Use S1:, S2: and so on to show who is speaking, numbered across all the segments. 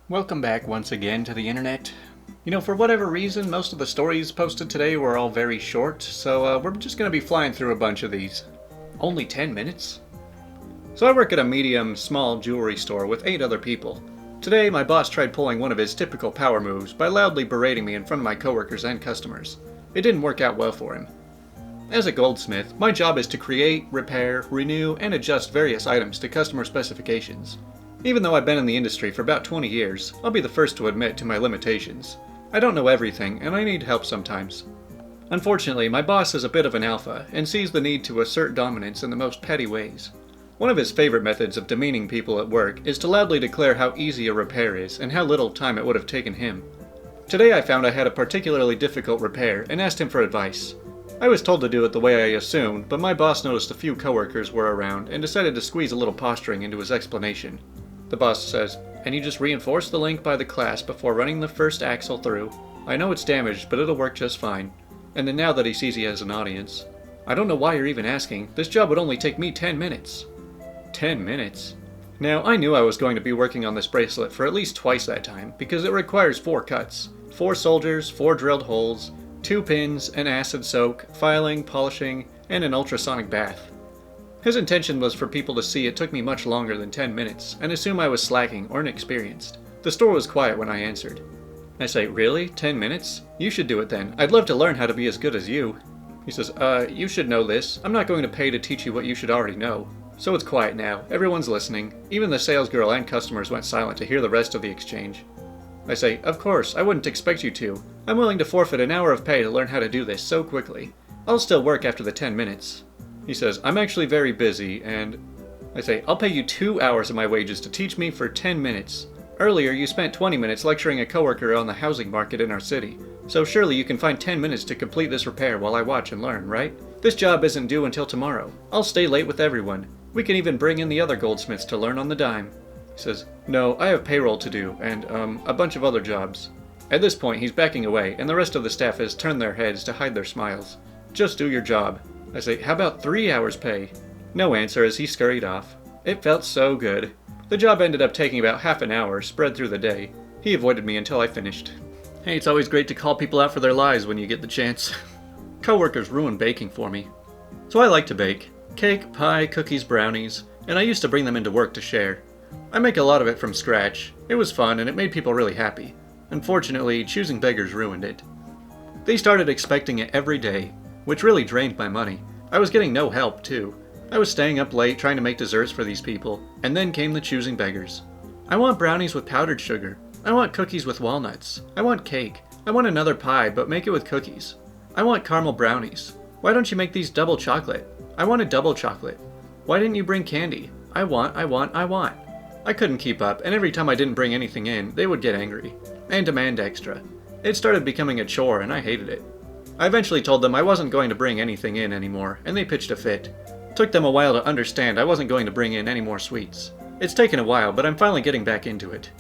S1: Welcome back once again to the internet. For whatever reason, most of the stories posted today were all very short, so we're just going to be flying through a bunch of these. Only 10 minutes? So I work at a medium-small jewelry store with 8 other people. Today, my boss tried pulling one of his typical power moves by loudly berating me in front of my coworkers and customers. It didn't work out well for him. As a goldsmith, my job is to create, repair, renew, and adjust various items to customer specifications. Even though I've been in the industry for about 20 years, I'll be the first to admit to my limitations. I don't know everything, and I need help sometimes. Unfortunately, my boss is a bit of an alpha, and sees the need to assert dominance in the most petty ways. One of his favorite methods of demeaning people at work is to loudly declare how easy a repair is, and how little time it would have taken him. Today I found I had a particularly difficult repair, and asked him for advice. I was told to do it the way I assumed, but my boss noticed a few coworkers were around, and decided to squeeze a little posturing into his explanation. The boss says, "And you just reinforce the link by the clasp before running the first axle through. I know it's damaged, but it'll work just fine." And then now that he sees he has an audience, "I don't know why you're even asking. This job would only take me 10 minutes. 10 minutes? Now, I knew I was going to be working on this bracelet for at least twice that time, because it requires 4 cuts. 4 soldiers, 4 drilled holes, 2 pins, an acid soak, filing, polishing, and an ultrasonic bath. His intention was for people to see it took me much longer than 10 minutes, and assume I was slacking or inexperienced. The store was quiet when I answered. I say, "Really? 10 minutes? You should do it then. I'd love to learn how to be as good as you." He says, "You should know this. I'm not going to pay to teach you what you should already know." So it's quiet now. Everyone's listening. Even the salesgirl and customers went silent to hear the rest of the exchange. I say, "Of course, I wouldn't expect you to. I'm willing to forfeit an hour of pay to learn how to do this so quickly. I'll still work after the 10 minutes. He says, "I'm actually very busy, and..." I say, "I'll pay you 2 hours of my wages to teach me for 10 minutes. Earlier, you spent 20 minutes lecturing a coworker on the housing market in our city. So surely you can find 10 minutes to complete this repair while I watch and learn, right? This job isn't due until tomorrow. I'll stay late with everyone. We can even bring in the other goldsmiths to learn on the dime." He says, "No, I have payroll to do, and, a bunch of other jobs." At this point, he's backing away, and the rest of the staff has turned their heads to hide their smiles. "Just do your job." I say, "How about 3 hours pay?" No answer as he scurried off. It felt so good. The job ended up taking about half an hour, spread through the day. He avoided me until I finished. Hey, it's always great to call people out for their lies when you get the chance. Coworkers ruin baking for me. So I like to bake. Cake, pie, cookies, brownies, and I used to bring them into work to share. I make a lot of it from scratch. It was fun and it made people really happy. Unfortunately, ChoosingBeggars ruined it. They started expecting it every day, which really drained my money. I was getting no help, too. I was staying up late trying to make desserts for these people, and then came the ChoosingBeggars. I want brownies with powdered sugar. I want cookies with walnuts. I want cake. I want another pie, but make it with cookies. I want caramel brownies. Why don't you make these double chocolate? I want a double chocolate. Why didn't you bring candy? I want. I couldn't keep up, and every time I didn't bring anything in, they would get angry and demand extra. It started becoming a chore, and I hated it. I eventually told them I wasn't going to bring anything in anymore, and they pitched a fit. Took them a while to understand I wasn't going to bring in any more sweets. It's taken a while, but I'm finally getting back into it.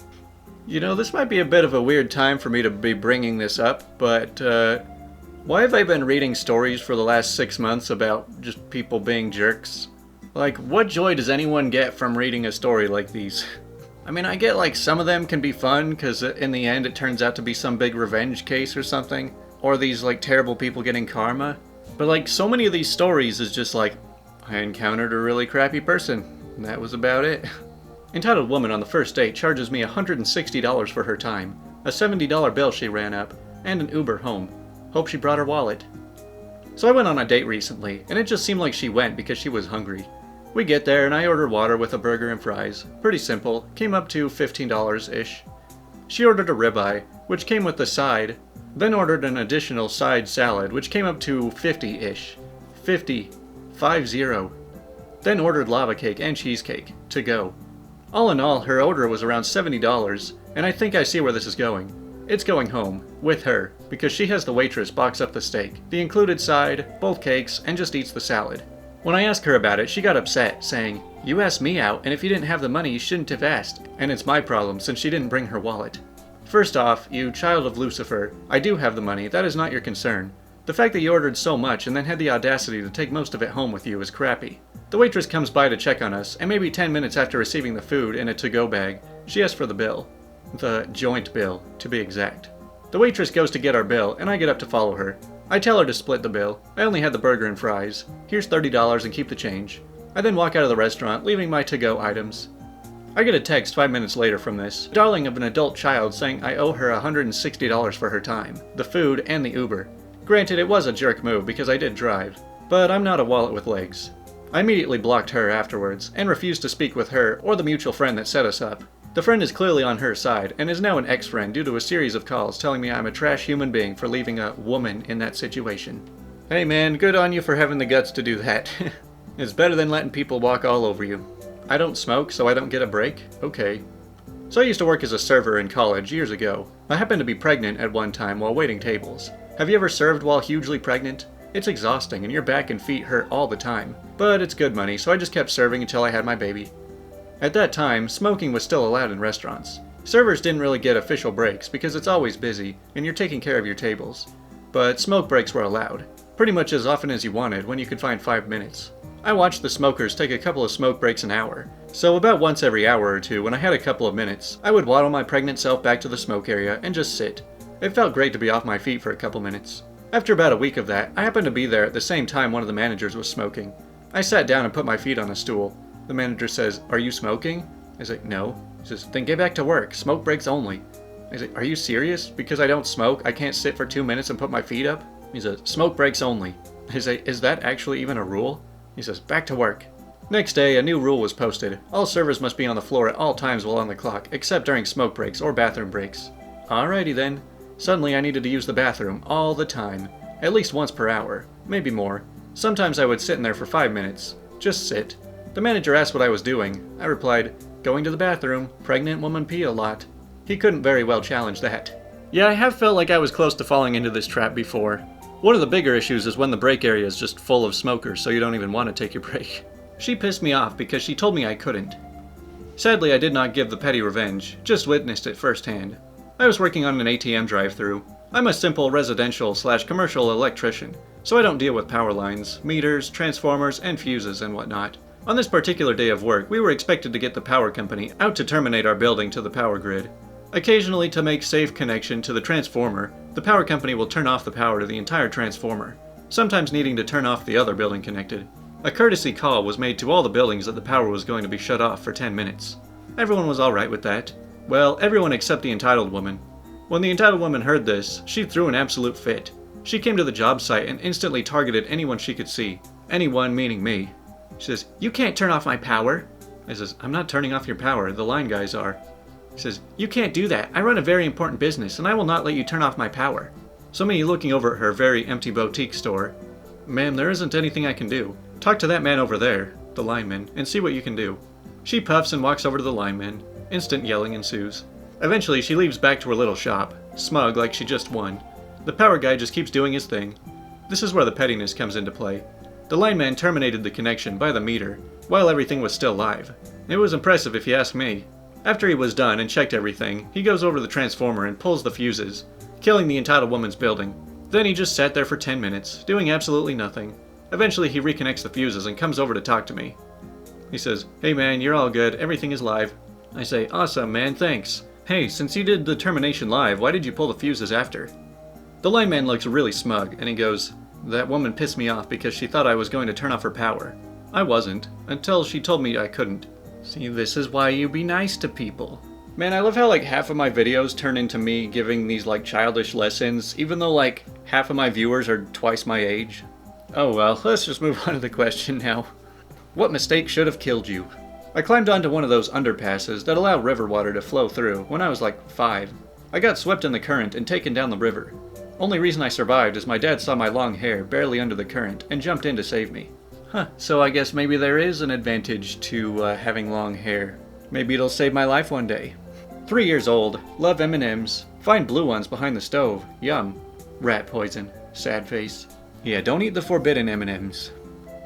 S1: This might be a bit of a weird time for me to be bringing this up, but, why have I been reading stories for the last 6 months about just people being jerks? Like, what joy does anyone get from reading a story like these? I mean, I get some of them can be fun, because in the end it turns out to be some big revenge case or something. Or these, terrible people getting karma. But, so many of these stories is just I encountered a really crappy person, and that was about it. Entitled woman on the first date charges me $160 for her time, a $70 bill she ran up, and an Uber home. Hope she brought her wallet. So I went on a date recently, and it just seemed like she went because she was hungry. We get there, and I order water with a burger and fries. Pretty simple, came up to $15-ish. She ordered a ribeye, which came with the side, then ordered an additional side salad, which came up to 50-ish. 50. 50. Then ordered lava cake and cheesecake, to go. All in all, her order was around $70, and I think I see where this is going. It's going home, with her, because she has the waitress box up the steak, the included side, both cakes, and just eats the salad. When I asked her about it, she got upset, saying, "You asked me out, and if you didn't have the money, you shouldn't have asked, and it's my problem since she didn't bring her wallet." First off, you child of Lucifer, I do have the money, that is not your concern. The fact that you ordered so much and then had the audacity to take most of it home with you is crappy. The waitress comes by to check on us, and maybe 10 minutes after receiving the food in a to-go bag, she asks for the bill. The joint bill, to be exact. The waitress goes to get our bill, and I get up to follow her. I tell her to split the bill. I only had the burger and fries. Here's $30 and keep the change. I then walk out of the restaurant, leaving my to-go items. I get a text 5 minutes later from this darling of an adult child saying I owe her $160 for her time, the food, and the Uber. Granted, it was a jerk move because I did drive, but I'm not a wallet with legs. I immediately blocked her afterwards, and refused to speak with her or the mutual friend that set us up. The friend is clearly on her side, and is now an ex-friend due to a series of calls telling me I'm a trash human being for leaving a woman in that situation. Hey man, good on you for having the guts to do that. It's better than letting people walk all over you. I don't smoke, so I don't get a break? Okay. So I used to work as a server in college years ago. I happened to be pregnant at one time while waiting tables. Have you ever served while hugely pregnant? It's exhausting and your back and feet hurt all the time. But it's good money, so I just kept serving until I had my baby. At that time, smoking was still allowed in restaurants. Servers didn't really get official breaks because it's always busy and you're taking care of your tables. But smoke breaks were allowed, pretty much as often as you wanted when you could find 5 minutes. I watched the smokers take a couple of smoke breaks an hour, so about once every hour or two when I had a couple of minutes, I would waddle my pregnant self back to the smoke area and just sit. It felt great to be off my feet for a couple minutes. After about a week of that, I happened to be there at the same time one of the managers was smoking. I sat down and put my feet on a stool. The manager says, "Are you smoking?" I say, "No." He says, "Then get back to work. Smoke breaks only." I say, "Are you serious? Because I don't smoke, I can't sit for 2 minutes and put my feet up?" He says, "Smoke breaks only." I say, "Is that actually even a rule?" He says, "Back to work." Next day, a new rule was posted. All servers must be on the floor at all times while on the clock, except during smoke breaks or bathroom breaks. Alrighty then. Suddenly I needed to use the bathroom all the time. At least once per hour. Maybe more. Sometimes I would sit in there for 5 minutes. Just sit. The manager asked what I was doing. I replied, "Going to the bathroom. Pregnant woman pee a lot." He couldn't very well challenge that. Yeah, I have felt like I was close to falling into this trap before. One of the bigger issues is when the break area is just full of smokers, so you don't even want to take your break. She pissed me off because she told me I couldn't. Sadly, I did not give the petty revenge, just witnessed it firsthand. I was working on an ATM drive-thru. I'm a simple residential/commercial electrician, so I don't deal with power lines, meters, transformers, and fuses and whatnot. On this particular day of work, we were expected to get the power company out to terminate our building to the power grid. Occasionally, to make safe connection to the transformer, the power company will turn off the power to the entire transformer, sometimes needing to turn off the other building connected. A courtesy call was made to all the buildings that the power was going to be shut off for 10 minutes. Everyone was alright with that. Well, everyone except the entitled woman. When the entitled woman heard this, she threw an absolute fit. She came to the job site and instantly targeted anyone she could see. Anyone meaning me. She says, "You can't turn off my power." I says, "I'm not turning off your power, the line guys are." He says, "You can't do that. I run a very important business and I will not let you turn off my power." So me looking over at her very empty boutique store. "Ma'am, there isn't anything I can do. Talk to that man over there," the lineman, "and see what you can do." She puffs and walks over to the lineman. Instant yelling ensues. Eventually she leaves back to her little shop, smug like she just won. The power guy just keeps doing his thing. This is where the pettiness comes into play. The lineman terminated the connection by the meter, while everything was still live. It was impressive if you ask me. After he was done and checked everything, he goes over to the transformer and pulls the fuses, killing the entitled woman's building. Then he just sat there for 10 minutes, doing absolutely nothing. Eventually he reconnects the fuses and comes over to talk to me. He says, "Hey man, you're all good, everything is live." I say, "Awesome man, thanks. Hey, since you did the termination live, why did you pull the fuses after?" The lineman looks really smug, and he goes, "That woman pissed me off because she thought I was going to turn off her power. I wasn't, until she told me I couldn't." See, this is why you be nice to people. Man, I love how like half of my videos turn into me giving these like childish lessons, even though like half of my viewers are twice my age. Oh well, let's just move on to the question now. What mistake should have killed you? I climbed onto one of those underpasses that allow river water to flow through when I was like 5. I got swept in the current and taken down the river. Only reason I survived is my dad saw my long hair barely under the current and jumped in to save me. Huh, so I guess maybe there is an advantage to having long hair. Maybe it'll save my life one day. 3 years old, love M&Ms, find blue ones behind the stove, yum. Rat poison, sad face. Yeah, don't eat the forbidden M&Ms.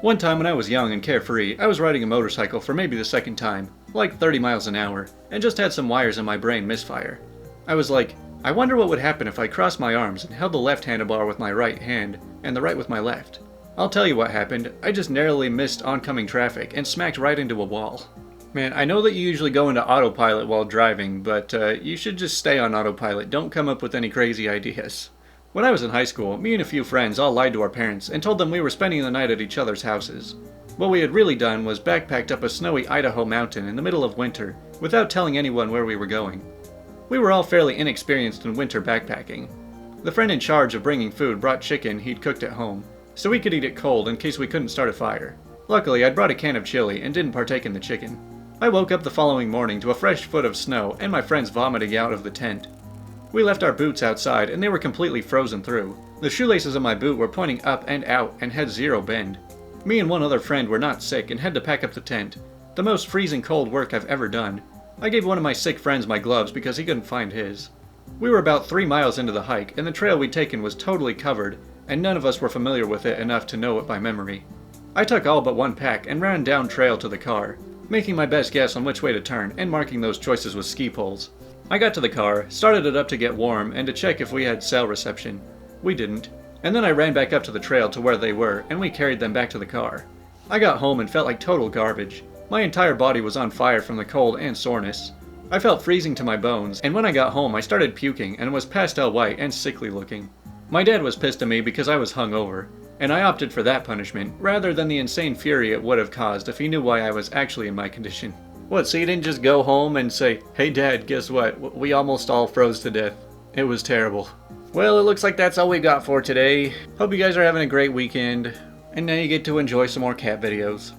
S1: One time when I was young and carefree, I was riding a motorcycle for maybe the second time, like 30 miles an hour, and just had some wires in my brain misfire. I was like, I wonder what would happen if I crossed my arms and held the left handlebar with my right hand, and the right with my left. I'll tell you what happened, I just narrowly missed oncoming traffic and smacked right into a wall. Man, I know that you usually go into autopilot while driving, but you should just stay on autopilot. Don't come up with any crazy ideas. When I was in high school, me and a few friends all lied to our parents and told them we were spending the night at each other's houses. What we had really done was backpacked up a snowy Idaho mountain in the middle of winter without telling anyone where we were going. We were all fairly inexperienced in winter backpacking. The friend in charge of bringing food brought chicken he'd cooked at home, so we could eat it cold in case we couldn't start a fire. Luckily, I'd brought a can of chili and didn't partake in the chicken. I woke up the following morning to a fresh foot of snow and my friends vomiting out of the tent. We left our boots outside and they were completely frozen through. The shoelaces of my boot were pointing up and out and had zero bend. Me and one other friend were not sick and had to pack up the tent. The most freezing cold work I've ever done. I gave one of my sick friends my gloves because he couldn't find his. We were about 3 miles into the hike and the trail we'd taken was totally covered and none of us were familiar with it enough to know it by memory. I took all but one pack and ran down trail to the car, making my best guess on which way to turn and marking those choices with ski poles. I got to the car, started it up to get warm and to check if we had cell reception. We didn't. And then I ran back up to the trail to where they were and we carried them back to the car. I got home and felt like total garbage. My entire body was on fire from the cold and soreness. I felt freezing to my bones, and when I got home I started puking and was pastel white and sickly looking. My dad was pissed at me because I was hungover, and I opted for that punishment rather than the insane fury it would have caused if he knew why I was actually in my condition. What, so you didn't just go home and say, "Hey Dad, guess what? We almost all froze to death." It was terrible. Well, it looks like that's all we got for today. Hope you guys are having a great weekend, and now you get to enjoy some more cat videos.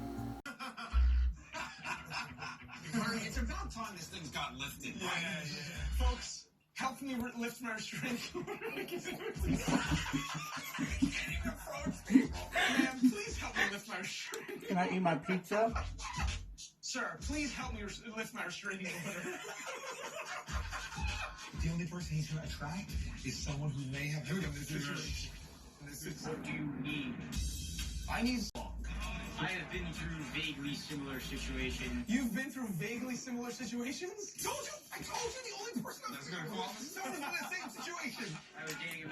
S2: It's about time this thing's got lifted. Yeah. Folks, help me lift my restraint. Can't even approach people. Man, please help me lift my restraint.
S3: Can I eat my pizza?
S2: Sir, please help me lift my restraining order. The only person he's going to attract is someone who may have heard of this situation.
S4: What do you need?
S2: I need long.
S4: I have been through vaguely similar situations.
S2: You've been through vaguely similar situations? I told you the only person that's going to go off is someone in the same situation.
S4: I was dating a